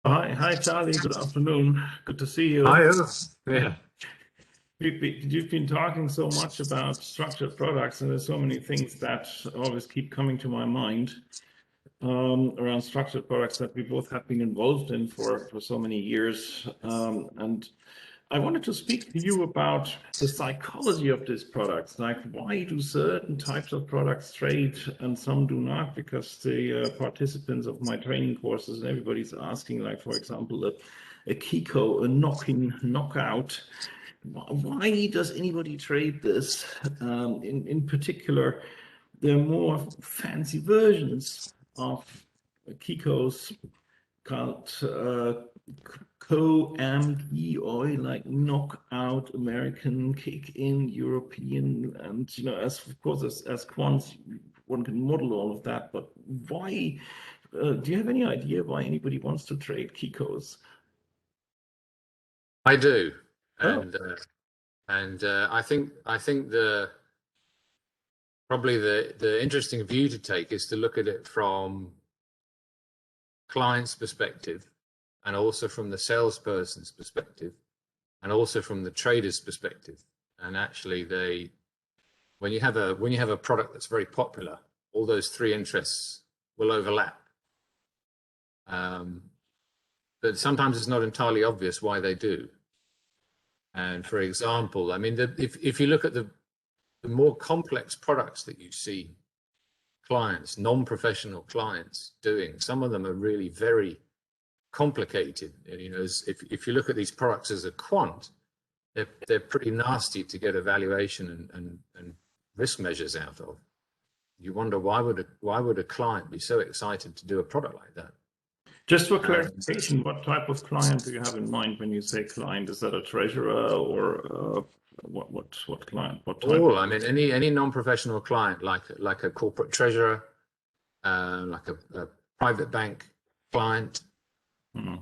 Hi, Charlie. Good afternoon. Good to see you. Hi, yeah. You've been talking so much about structured products, and there's so many things that always keep coming to my mind around structured products that we both have been involved in for so many years. And I wanted to speak to you about the psychology of these products. Like, why do certain types of products trade and some do not? Because the participants of my training courses and everybody's asking, like, for example, a Kiko, a knocking knockout. Why does anybody trade this? In particular, there are more fancy versions of Kikos called co-AMD oil, like knockout, American, kick in, European, and as of course as quants, one can model all of that. But why? Do you have any idea why anybody wants to trade Kikos? I do, Oh, and I think the probably the interesting view to take is to look at it from client's perspective, and also from the salesperson's perspective, and also from the trader's perspective. And actually, when you have a product that's very popular, all those three interests will overlap. Um, but sometimes it's not entirely obvious why they do. And for example, I mean, if you look at the more complex products that you see clients, non-professional clients doing, some of them are really very complicated. And, if you look at these products as a quant, they're pretty nasty to get evaluation and risk measures out of. You wonder why would a client be so excited to do a product like that? just for Um, clarification, what type of client do you have in mind when you say client? Is that a treasurer or what client? What type? I mean, any non-professional client, like a corporate treasurer, like a private bank client. Hmm.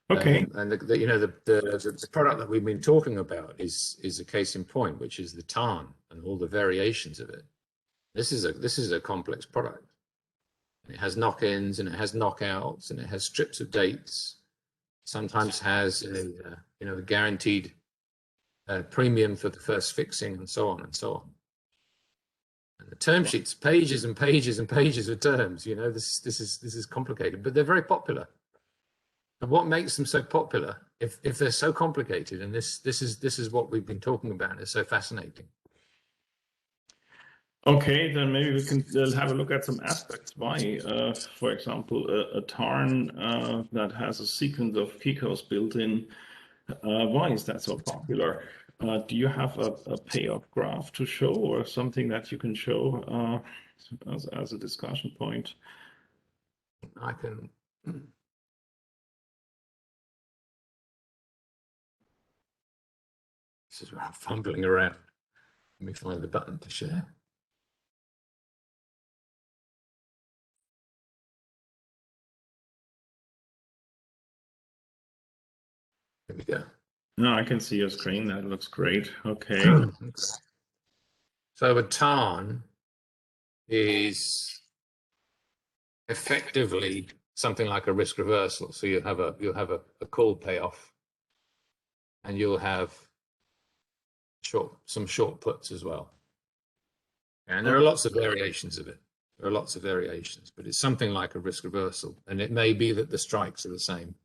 Okay. And the product that we've been talking about is a case in point, which is the tarn and all the variations of it. This is a complex product. It has knock-ins and it has knockouts and it has strips of dates. Sometimes has a guaranteed premium for the first fixing, and so on and so on. And the term sheets, pages and pages and pages of terms. This is complicated, but they're very popular. And what makes them so popular, if they're so complicated, and this is what we've been talking about, and it's so fascinating. Okay, then maybe we can have a look at some aspects. Why, for example, a tarn that has a sequence of Kikos built in, why is that so popular? Do you have a payoff graph to show or something that you can show as a discussion point? I can. This is where I'm fumbling around. Let me find the button to share. Here we go. No, I can see your screen. That looks great. Okay. So a tarn is effectively something like a risk reversal. So you'll have a call payoff, and you'll have some short puts as well. And there are lots of variations of it. There are lots of variations, but it's something like a risk reversal. And it may be that the strikes are the same.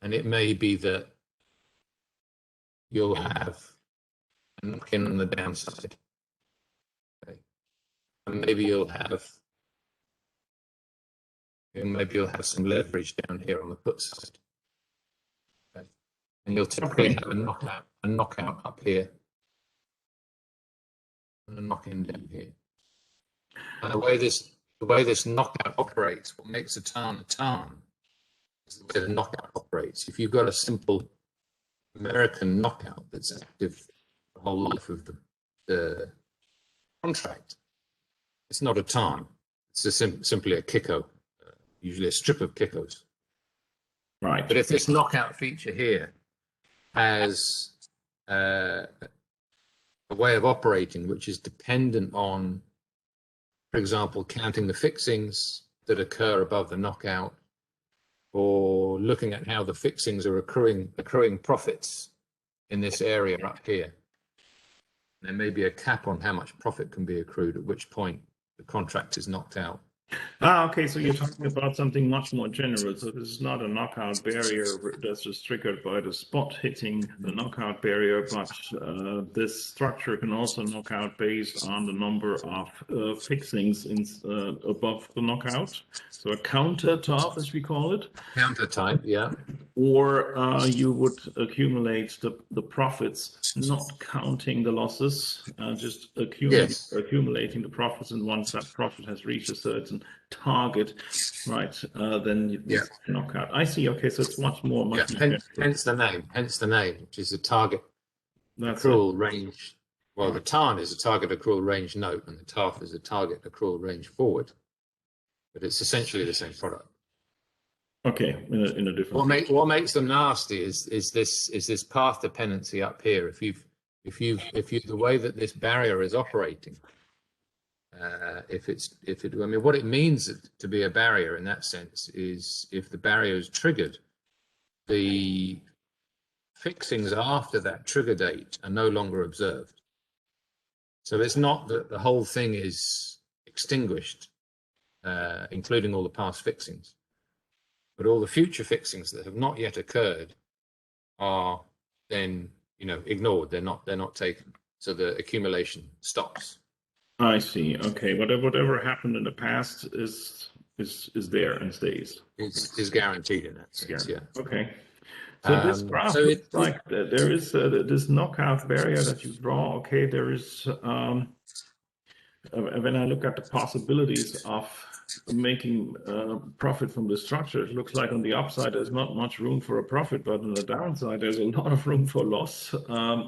And it may be that you'll have a knock-in on the downside. Okay. And maybe you'll have some leverage down here on the put side. Okay. And you'll typically have a knockout up here, and a knock-in down here. And the way this knockout operates, what makes a tarn is the way the knockout operates. If you've got a simple American knockout that's active the whole life of the contract, it's not a tarn. It's simply a Kiko, usually a strip of Kikos. Right. But if this knockout feature here has a way of operating which is dependent on, for example, counting the fixings that occur above the knockout, or looking at how the fixings are accruing profits in this area up here. There may be a cap on how much profit can be accrued, at which point the contract is knocked out. Okay, so you're talking about something much more general. So this is not a knockout barrier that's just triggered by the spot hitting the knockout barrier, but this structure can also knock out based on the number of fixings above the knockout. So a counter top, as we call it. Counter type, yeah. Or you would accumulate the profits, not counting the losses, just accumulating the profits. And once that profit has reached a certain target, right, then this knockout. I see. Okay, so it's much more. Hence the name, which is a target That's accrual range. Well, the tarn is a target accrual range note, and the TARF is a target accrual range forward. But it's essentially the same product. Okay, in a different. What makes them nasty is this path dependency up here. If you the way that this barrier is operating, I mean, what it means to be a barrier in that sense is if the barrier is triggered, the fixings after that trigger date are no longer observed. So it's not that the whole thing is extinguished, including all the past fixings. But all the future fixings that have not yet occurred are then, ignored. They're not taken. So the accumulation stops. I see. Okay, whatever happened in the past is there and stays. Is guaranteed in that sense. Yeah. Okay. So this graph looks like there is this knockout barrier that you draw. Okay, there is. When I look at the possibilities of making profit from the structure, it looks like on the upside there's not much room for a profit, but on the downside there's a lot of room for loss.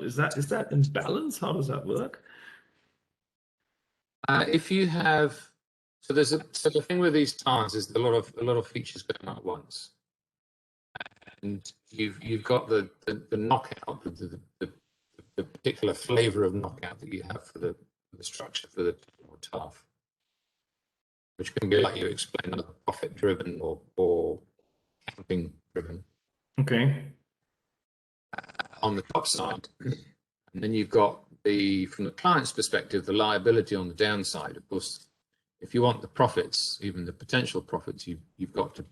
Is that in balance? How does that work? If you have, so the thing with these tarns is a lot of features going on at once, and you've got the knockout, the particular flavor of knockout that you have for the structure for the TARF, which can be, like you explained, profit driven or camping driven. Okay. On the top side, and then you've got from the client's perspective, the liability on the downside. Of course, if you want the profits, even the potential profits, you've got to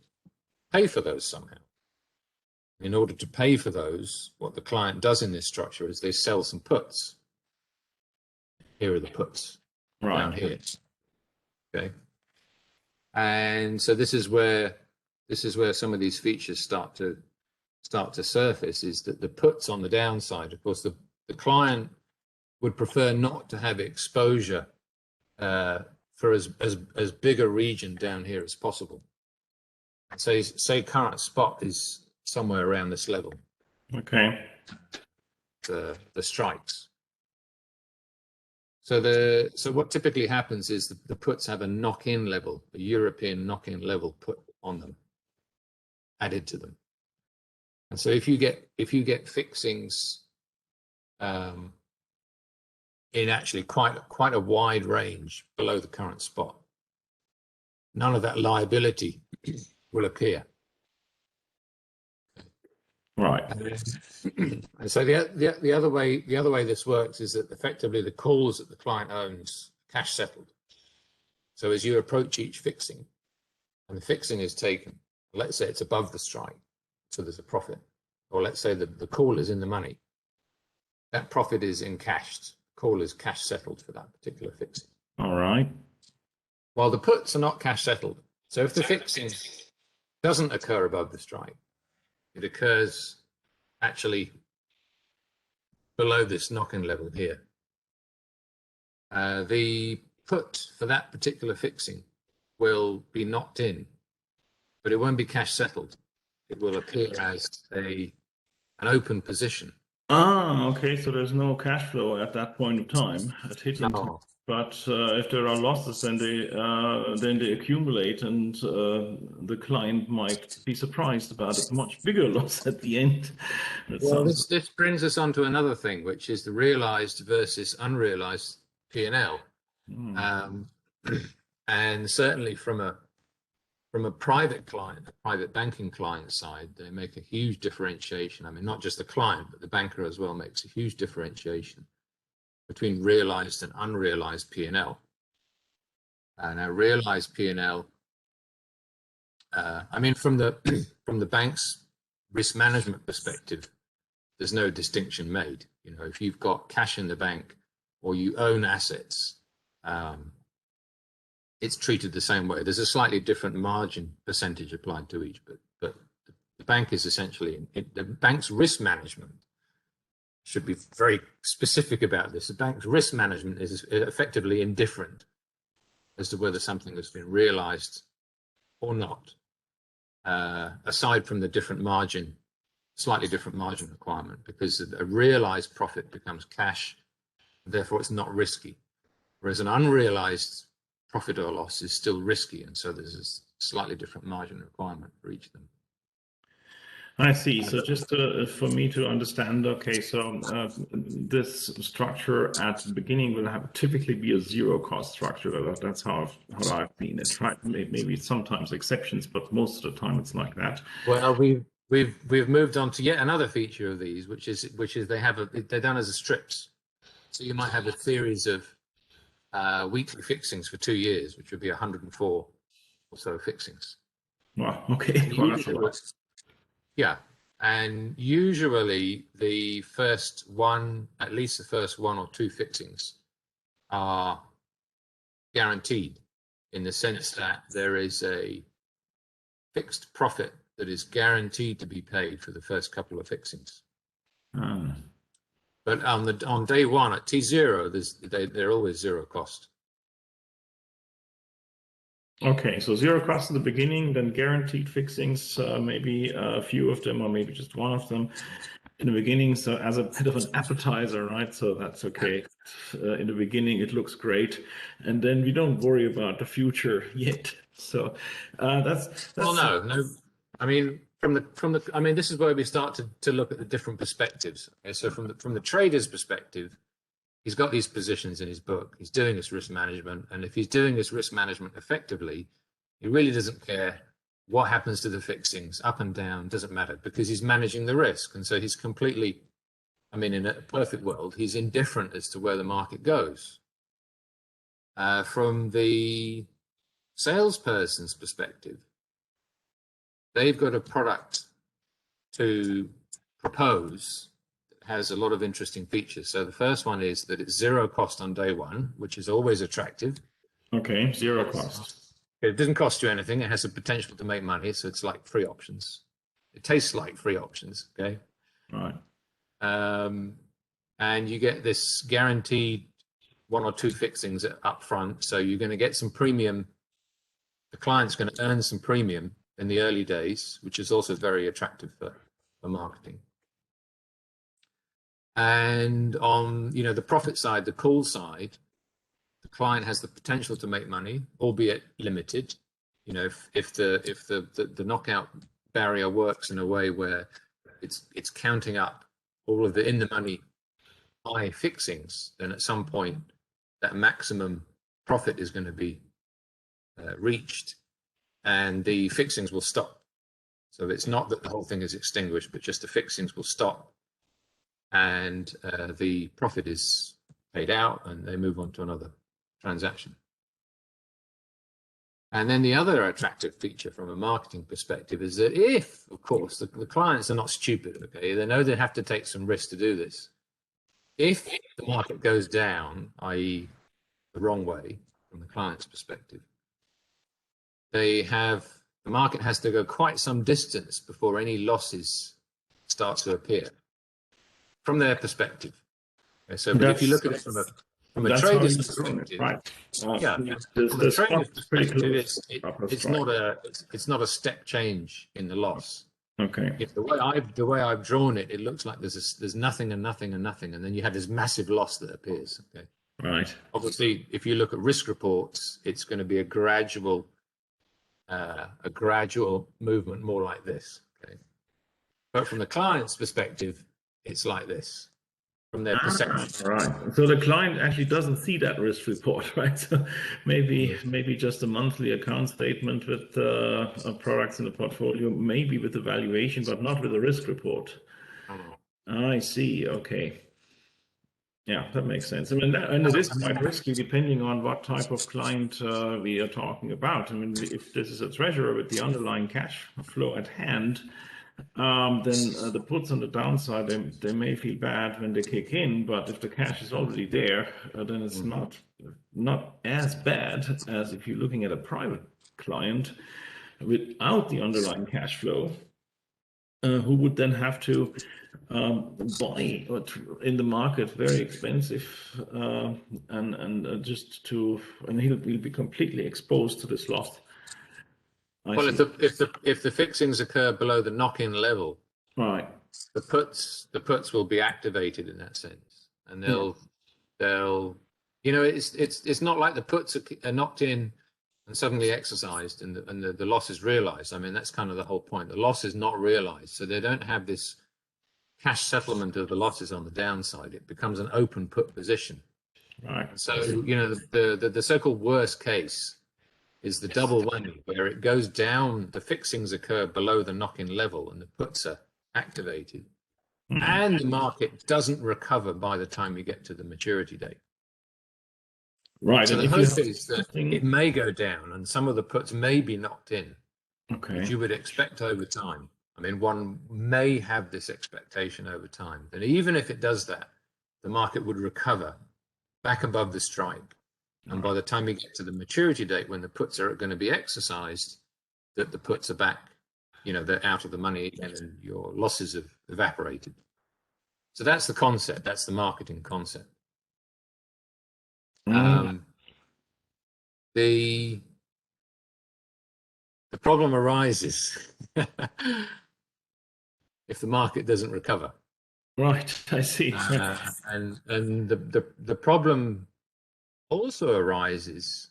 pay for those somehow. In order to pay for those, what the client does in this structure is they sell some puts. Here are the puts down here. Okay. And so this is where some of these features start to surface, is that the puts on the downside, of course, the client would prefer not to have exposure for as big a region down here as possible. Say current spot is somewhere around this level. Okay. The strikes. So what typically happens is the puts have a knock-in level, a European knock-in level put on them, added to them. And so if you get fixings in actually quite a wide range below the current spot, none of that liability will appear. Right. And so the other way this works is that effectively the calls that the client owns cash settled. So as you approach each fixing, and the fixing is taken, let's say it's above the strike, so there's a profit, or let's say the call is in the money, that profit is encashed. Call is cash settled for that particular fixing. All right. While the puts are not cash settled. So if the fixing doesn't occur above the strike, it occurs actually below this knock-in level here. The put for that particular fixing will be knocked in, but it won't be cash settled. It will appear as an open position. Okay. So there's no cash flow at that point of time at hitting. No. But if there are losses, then they accumulate, and the client might be surprised about a much bigger loss at the end. Well, this brings us on to another thing, which is the realized versus unrealized P&L. And certainly from from a private client, a private banking client side, they make a huge differentiation. I mean, not just the client, but the banker as well makes a huge differentiation between realized and unrealized P&L. Now, realized P&L, I mean, from the from the bank's risk management perspective, there's no distinction made. You know, if you've got cash in the bank or you own assets, it's treated the same way. There's a slightly different margin percentage applied to each, but the bank is essentially, the bank's risk management should be very specific about this. The bank's risk management is effectively indifferent as to whether something has been realized or not, aside from the different margin, slightly different margin requirement, because a realized profit becomes cash, therefore it's not risky. Whereas an unrealized profit or loss is still risky, and so there's a slightly different margin requirement for each of them. I see. So just for me to understand, okay, so this structure at the beginning will have typically be a zero cost structure. That's how I've seen it. Right? Maybe sometimes exceptions, but most of the time it's like that. Well, we've moved on to yet another feature of these, which is they're done as a strips. So you might have a series of weekly fixings for 2 years, which would be 104 or so fixings. Wow. Okay. Well, that's a lot. Yeah, and usually the first one, at least the first 1 or 2 fixings, are guaranteed in the sense that there is a fixed profit that is guaranteed to be paid for the first couple of fixings. But on day one at T0, they're always zero cost. Okay, so zero cost at the beginning, then guaranteed fixings, maybe a few of them, or maybe just one of them in the beginning. So as a bit of an appetizer, right? So that's okay. In the beginning, it looks great, and then we don't worry about the future yet. So that's well, no. I mean, I mean, this is where we start to look at the different perspectives. Okay? So from the trader's perspective, he's got these positions in his book. He's doing this risk management. And if he's doing this risk management effectively, he really doesn't care what happens to the fixings, up and down, doesn't matter, because he's managing the risk. And so he's completely, I mean, in a perfect world, he's indifferent as to where the market goes. From the salesperson's perspective, they've got a product to propose has a lot of interesting features. So the first one is that it's zero cost on day one, which is always attractive. Okay, zero cost. It doesn't cost you anything. It has the potential to make money. So it's like free options. It tastes like free options. Okay. Right. And you get this guaranteed 1 or 2 fixings up front. So you're going to get some premium. The client's going to earn some premium in the early days, which is also very attractive for marketing. And on the profit side, the call side, the client has the potential to make money, albeit limited. If the knockout barrier works in a way where it's counting up all of the in the money high fixings, then at some point that maximum profit is going to be reached, and the fixings will stop. So it's not that the whole thing is extinguished, but just the fixings will stop. And the profit is paid out and they move on to another transaction. And then the other attractive feature from a marketing perspective is that if, of course, the clients are not stupid, okay, they know they have to take some risk to do this. If the market goes down, i.e. the wrong way from the client's perspective, the market has to go quite some distance before any losses start to appear. From their perspective. Okay, so, but if you look at it from a trader's perspective, right? Yeah, from a trader's perspective, it's not a step change in the loss. Okay. If the way I've drawn it, it looks like there's nothing and nothing and nothing, and then you have this massive loss that appears. Okay. Right. Obviously, if you look at risk reports, it's going to be a gradual movement, more like this. Okay. But from the client's perspective, it's like this. from their perception. Right. So the client actually doesn't see that risk report, right? So maybe just a monthly account statement with products in the portfolio, maybe with the valuation, but not with the risk report. Oh. I see. Okay. Yeah, that makes sense. I mean, and it is quite risky depending on what type of client we are talking about. I mean, if this is a treasurer with the underlying cash flow at hand, then the puts on the downside, they may feel bad when they kick in, but if the cash is already there, then it's not as bad as if you're looking at a private client without the underlying cash flow, who would then have to buy in the market very expensive, and just to, and he'll be completely exposed to this loss. I Well, see. if the fixings occur below the knock-in level, Right. the puts will be activated in that sense, and they'll it's not like the puts are knocked in and suddenly exercised and the loss is realized. I mean, that's kind of the whole point. The loss is not realized, so they don't have this cash settlement of the losses on the downside. It becomes an open put position. Right. So the so-called worst case is the double whammy, where it goes down, the fixings occur below the knock-in level and the puts are activated, and the market doesn't recover by the time you get to the maturity date. Right. So And the if you hope have is that something, it may go down and some of the puts may be knocked in, which okay. you would expect over time. I mean, one may have this expectation over time. And even if it does that, the market would recover back above the strike. And by the time you get to the maturity date, when the puts are going to be exercised, that the puts are back, they're out of the money again and your losses have evaporated. So that's the concept. That's the marketing concept. The problem arises if the market doesn't recover. Right, I see. And the problem also arises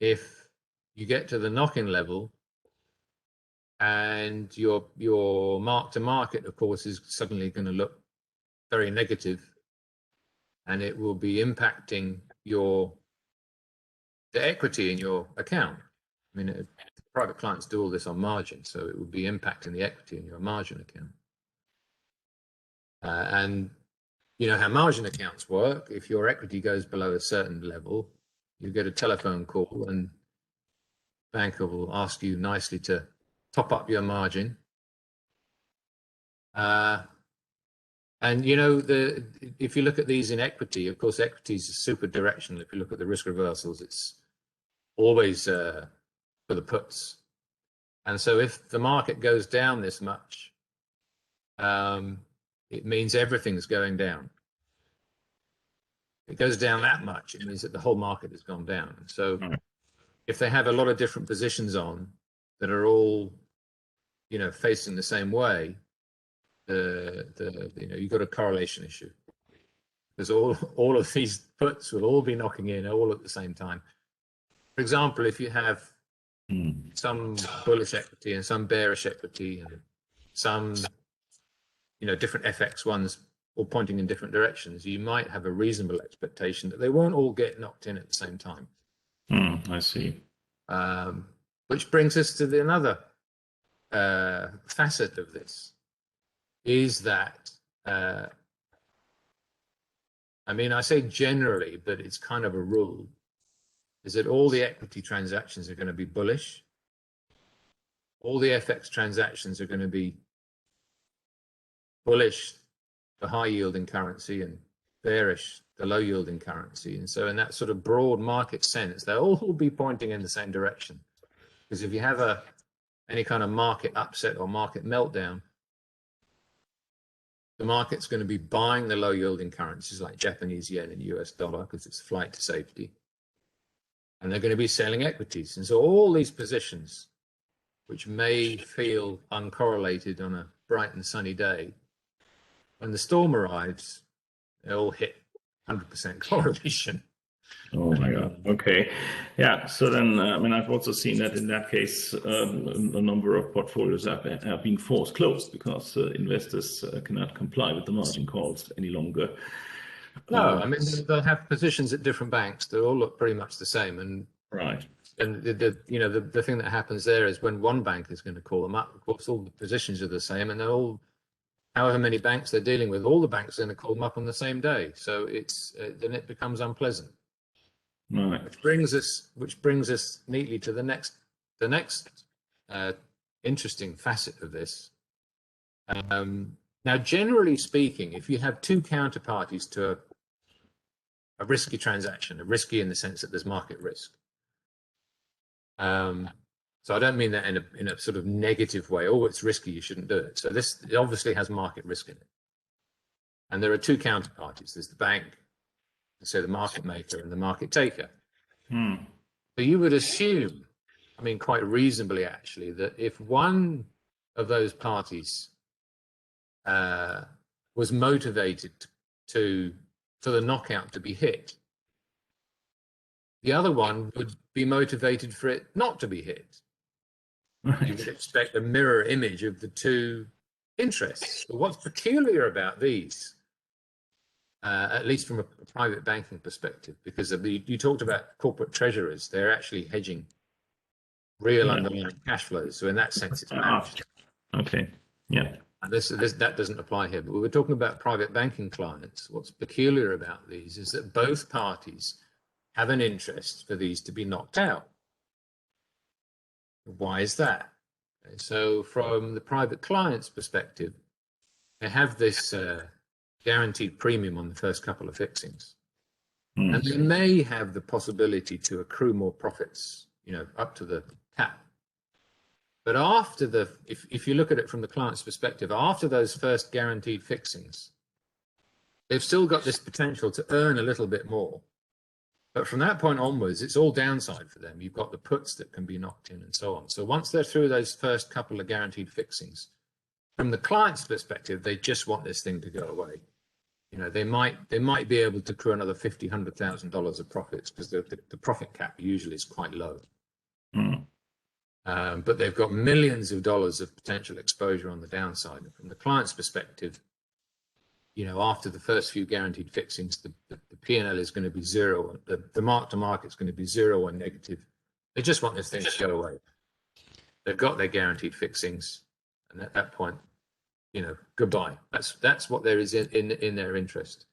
if you get to the knock-in level and your mark to market, of course, is suddenly going to look very negative, and it will be impacting the equity in your account. I mean, private clients do all this on margin, so it will be impacting the equity in your margin account. And you know how margin accounts work. If your equity goes below a certain level, you get a telephone call and banker will ask you nicely to top up your margin. And if you look at these in equity, of course, equities are super directional. If you look at the risk reversals, it's always for the puts. And so if the market goes down this much, it means everything's going down. If it goes down that much, it means that the whole market has gone down. So if they have a lot of different positions on that are all, facing the same way, you've got a correlation issue, because all of these puts will all be knocking in all at the same time. For example, if you have some bullish equity and some bearish equity and some different FX ones all pointing in different directions, you might have a reasonable expectation that they won't all get knocked in at the same time. I see. Which brings us to another facet of this, is that I say generally, but it's kind of a rule, is that all the equity transactions are going to be bullish. All the FX transactions are going to be bullish, the high yielding currency, and bearish, the low yielding currency. And so in that sort of broad market sense, they'll all be pointing in the same direction. Because if you have any kind of market upset or market meltdown, the market's going to be buying the low yielding currencies like Japanese yen and US dollar, because it's a flight to safety. And they're going to be selling equities. And so all these positions, which may feel uncorrelated on a bright and sunny day, when the storm arrives, they all hit 100% correlation. Oh my God. Okay. Yeah. So then, I mean, I've also seen that in that case, a number of portfolios are being forced closed because investors cannot comply with the margin calls any longer. No, Uh, I mean they'll have positions at different banks. They all look pretty much the same, right. and the thing that happens there is when one bank is going to call them up, of course, all the positions are the same, and they're all however many banks they're dealing with, all the banks are going to call them up on the same day. So it's then it becomes unpleasant. Right. Which brings us neatly to the next uh, interesting facet of this. Now, generally speaking, if you have two counterparties to a risky transaction, a risky in the sense that there's market risk. So I don't mean that in a sort of negative way. Oh, it's risky, you shouldn't do it. So this it obviously has market risk in it. And there are two counterparties. There's the bank, so the market maker and the market taker. Hmm. So you would assume, I mean, quite reasonably actually, that if one of those parties was motivated for the knockout to be hit, the other one would be motivated for it not to be hit. You would Right. expect a mirror image of the two interests. But what's peculiar about these, at least from a private banking perspective, because you talked about corporate treasurers, they're actually hedging real Yeah. underlying cash flows. So in that sense, it's Ah, managed. okay. Yeah. And that doesn't apply here. But we were talking about private banking clients. What's peculiar about these is that both parties have an interest for these to be knocked out. Why is that? So from the private client's perspective, they have this guaranteed premium on the first couple of fixings. Hmm. And they may have the possibility to accrue more profits, up to the cap. But if you look at it from the client's perspective, after those first guaranteed fixings, they've still got this potential to earn a little bit more. But from that point onwards, it's all downside for them. You've got the puts that can be knocked in and so on. So once they're through those first couple of guaranteed fixings, from the client's perspective, they just want this thing to go away. They might be able to accrue another $50,000-$100,000 of profits because the profit cap usually is quite low. Hmm. But they've got millions of dollars of potential exposure on the downside. And from the client's perspective, after the first few guaranteed fixings, the P&L is going to be zero. The mark to market is going to be zero or negative. They just want this thing to go away. They've got their guaranteed fixings, and at that point, goodbye. That's what there is in their interest.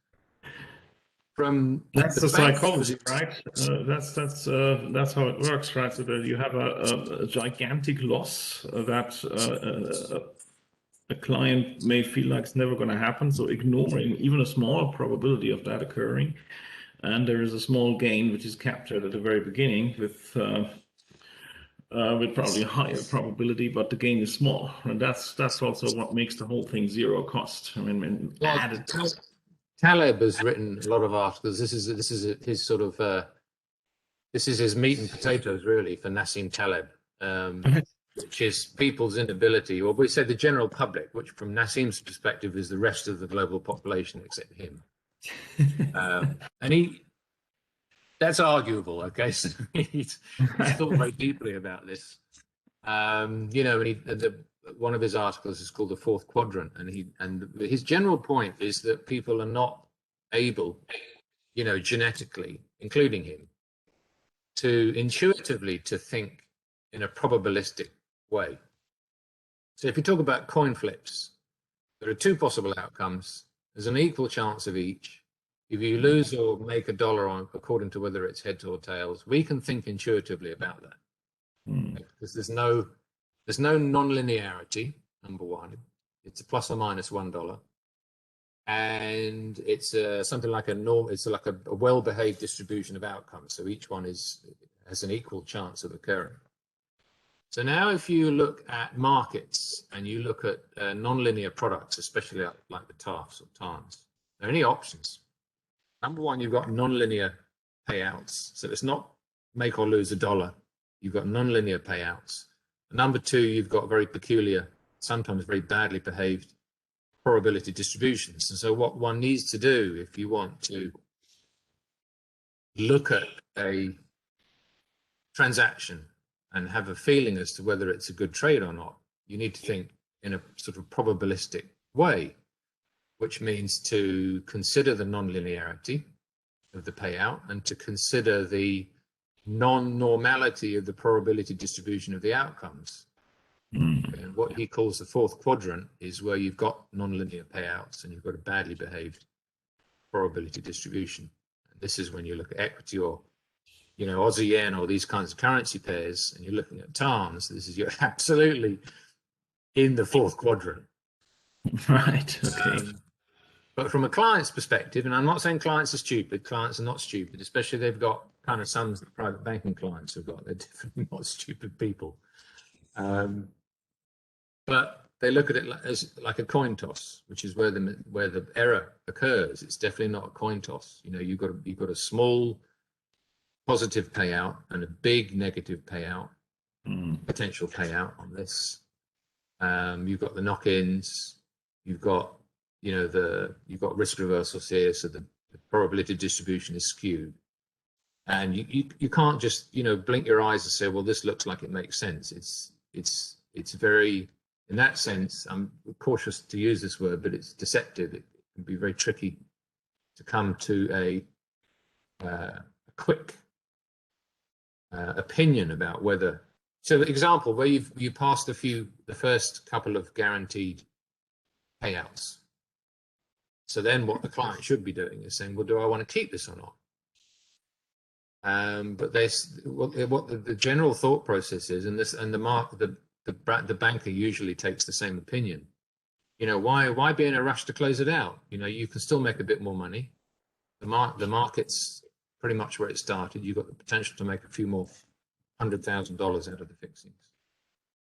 From That's the the bank's psychology, right? That's how it works, right? So that you have a gigantic loss that a client may feel like it's never going to happen, so ignoring even a small probability of that occurring, and there is a small gain which is captured at the very beginning with probably a higher probability, but the gain is small, and that's also what makes the whole thing zero cost. I mean, when well, added. Taleb has written a lot of articles. This is his sort of this is his meat and potatoes really for Nassim Taleb, which is people's inability, or we say the general public, which from Nassim's perspective is the rest of the global population except him. And that's arguable, okay? So he's thought very deeply about this. And one of his articles is called The Fourth Quadrant, and his general point is that people are not able, genetically, including him, to intuitively to think in a probabilistic way. So if you talk about coin flips, there are two possible outcomes. There's an equal chance of each. If you lose or make a dollar on according to whether it's heads or tails, we can think intuitively about that. Hmm. Because there's no non-linearity, number one. It's a plus or minus $1. And it's something like it's like a well-behaved distribution of outcomes. So each one has an equal chance of occurring. So now if you look at markets and you look at nonlinear products, especially like the TARFs or TARNs, there are any options. Number one, you've got nonlinear payouts. So it's not make or lose a dollar. You've got nonlinear payouts. Number two, you've got very peculiar, sometimes very badly behaved probability distributions. And so what one needs to do if you want to look at a transaction and have a feeling as to whether it's a good trade or not, you need to think in a sort of probabilistic way, which means to consider the non-linearity of the payout and to consider the non-normality of the probability distribution of the outcomes. And what he calls the fourth quadrant is where you've got non-linear payouts and you've got a badly behaved probability distribution. And this is when you look at equity or, you know, Aussie yen or these kinds of currency pairs, and you're looking at tarns. This is, you're absolutely in the fourth quadrant. Right. Okay. But from a client's perspective, and I'm not saying clients are stupid, clients are not stupid, especially they've got kind of some private banking clients who've got, they're definitely not stupid people. But they look at it as like a coin toss, which is where the error occurs. It's definitely not a coin toss. You know, you've got a small positive payout and a big negative payout, potential payout on this. You've got the knock-ins. You've got, you know, you've got risk reversals here, so the probability distribution is skewed. And you can't just, you know, blink your eyes and say, well, this looks like it makes sense. It's very, in that sense, I'm cautious to use this word, but it's deceptive. It can be very tricky to come to a quick opinion about whether. So, the example where you passed the first couple of guaranteed payouts. So then, what the client should be doing is saying, well, do I want to keep this or not? But what the general thought process is, and the banker usually takes the same opinion. You know, why be in a rush to close it out? You know, you can still make a bit more money. The market's pretty much where it started. You've got the potential to make a few more $100,000 out of the fixings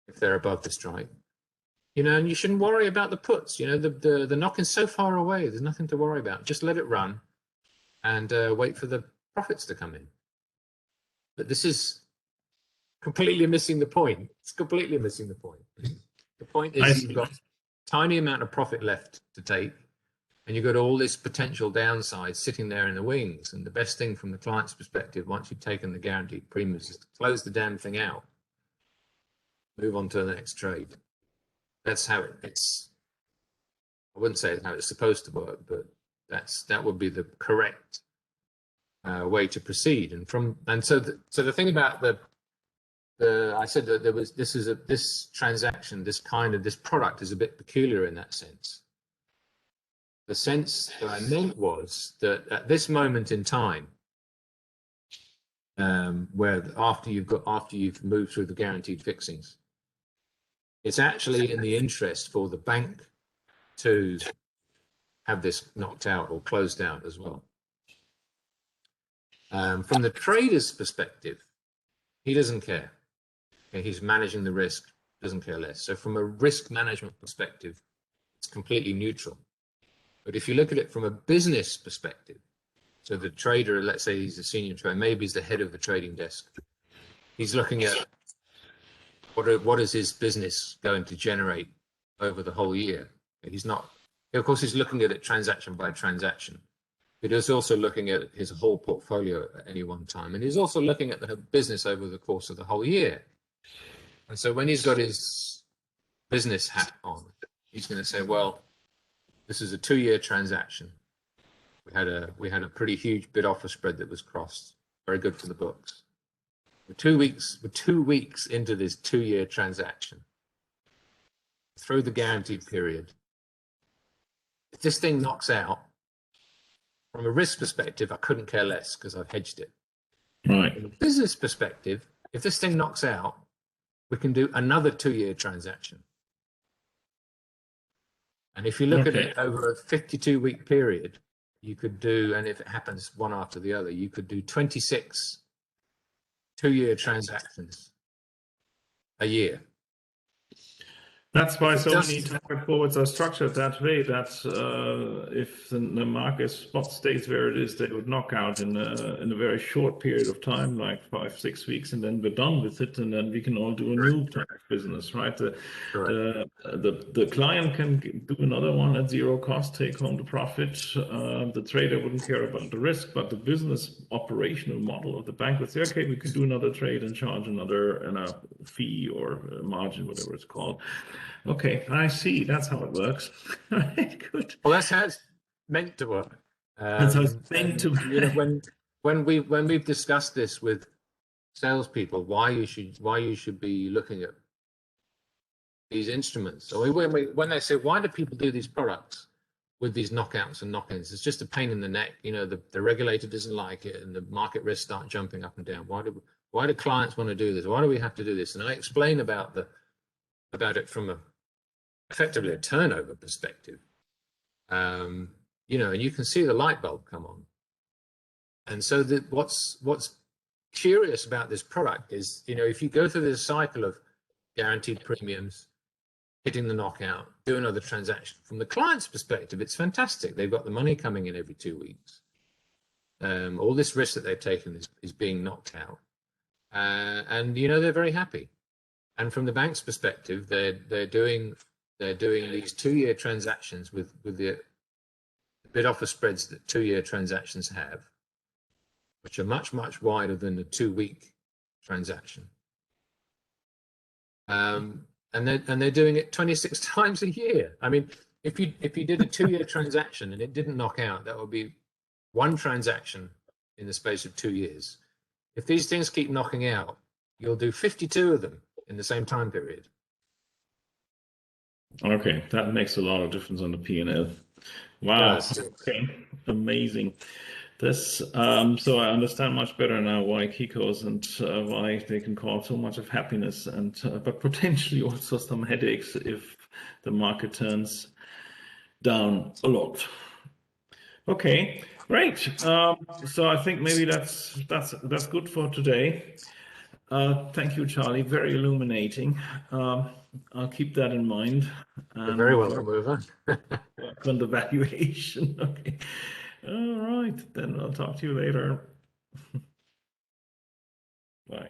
if they're above the strike. You know, and you shouldn't worry about the puts. You know, the knock-in's so far away. There's nothing to worry about. Just let it run and wait for the profits to come in. But this is completely missing the point. It's completely missing the point. The point is you've got a tiny amount of profit left to take, and you've got all this potential downside sitting there in the wings. And the best thing from the client's perspective, once you've taken the guaranteed premiums, is to close the damn thing out. Move on to the next trade. That's how it's. I wouldn't say how it's supposed to work, but that would be the correct way to proceed. And so the thing about I said that this transaction, this product is a bit peculiar in that sense. The sense that I meant was that at this moment in time, where after you've moved through the guaranteed fixings, it's actually in the interest for the bank to have this knocked out or closed out as well. From the trader's perspective, he doesn't care. Okay, he's managing the risk, doesn't care less. So from a risk management perspective, it's completely neutral. But if you look at it from a business perspective, so the trader, let's say he's a senior trader, maybe he's the head of the trading desk. He's looking at what is his business going to generate over the whole year. He's not, of course, he's looking at it transaction by transaction. But he's also looking at his whole portfolio at any one time. And he's also looking at the business over the course of the whole year. And so when he's got his business hat on, he's going to say, well, this is a 2-year transaction. We had a pretty huge bid offer spread that was crossed. Very good for the books. We're 2 weeks into this 2-year transaction. Through the guaranteed period. If this thing knocks out, from a risk perspective, I couldn't care less because I've hedged it. Right. From a business perspective, if this thing knocks out, we can do another 2-year transaction. And if you look at it over a 52-week period, you could do, and if it happens one after the other, you could do 26 2-year transactions a year. That's why so many Just target forwards are structured that way, that if the market spot stays where it is, they would knock out in a very short period of time, like 5-6 weeks, and then we're done with it, and then we can all do a new type of business, right? The client can do another one at zero cost, take home the profit. The trader wouldn't care about the risk, but the business operational model of the bank would say, okay, we could do another trade and charge another fee or margin, whatever it's called. Okay, I see. That's how it works. Good. well, that's how it's meant to work. That's how it's meant to You know, be. when we've discussed this with salespeople, why you should be looking at these instruments. So when they say, why do people do these products with these knockouts and knock-ins? It's just a pain in the neck. You know, the regulator doesn't like it, and the market risks start jumping up and down. Why do clients want to do this? Why do we have to do this? And I explain about it from effectively a turnover perspective. You know, and you can see the light bulb come on. And so what's curious about this product is, you know, if you go through this cycle of guaranteed premiums, hitting the knockout, do another transaction, from the client's perspective, it's fantastic. They've got the money coming in every 2 weeks. All this risk that they've taken is being knocked out. And, you know, they're very happy. And from the bank's perspective, they're doing these 2-year transactions with the bid offer spreads that 2-year transactions have, which are much wider than the 2-week transaction. And they're doing it 26 times a year. I mean, if you did a 2-year transaction and it didn't knock out, that would be one transaction in the space of 2 years. If these things keep knocking out, you'll do 52 of them in the same time period. Okay, that makes a lot of difference on the P&L. Wow. Okay, amazing. This so I understand much better now why Kikos and why they can cause so much of happiness, and but potentially also some headaches if the market turns down a lot. Okay, great. So I think maybe that's good for today. Thank you, Charlie. Very illuminating. I'll keep that in mind. You're very And welcome, move on. work on the valuation. Okay. All right. Then I'll talk to you later. Bye.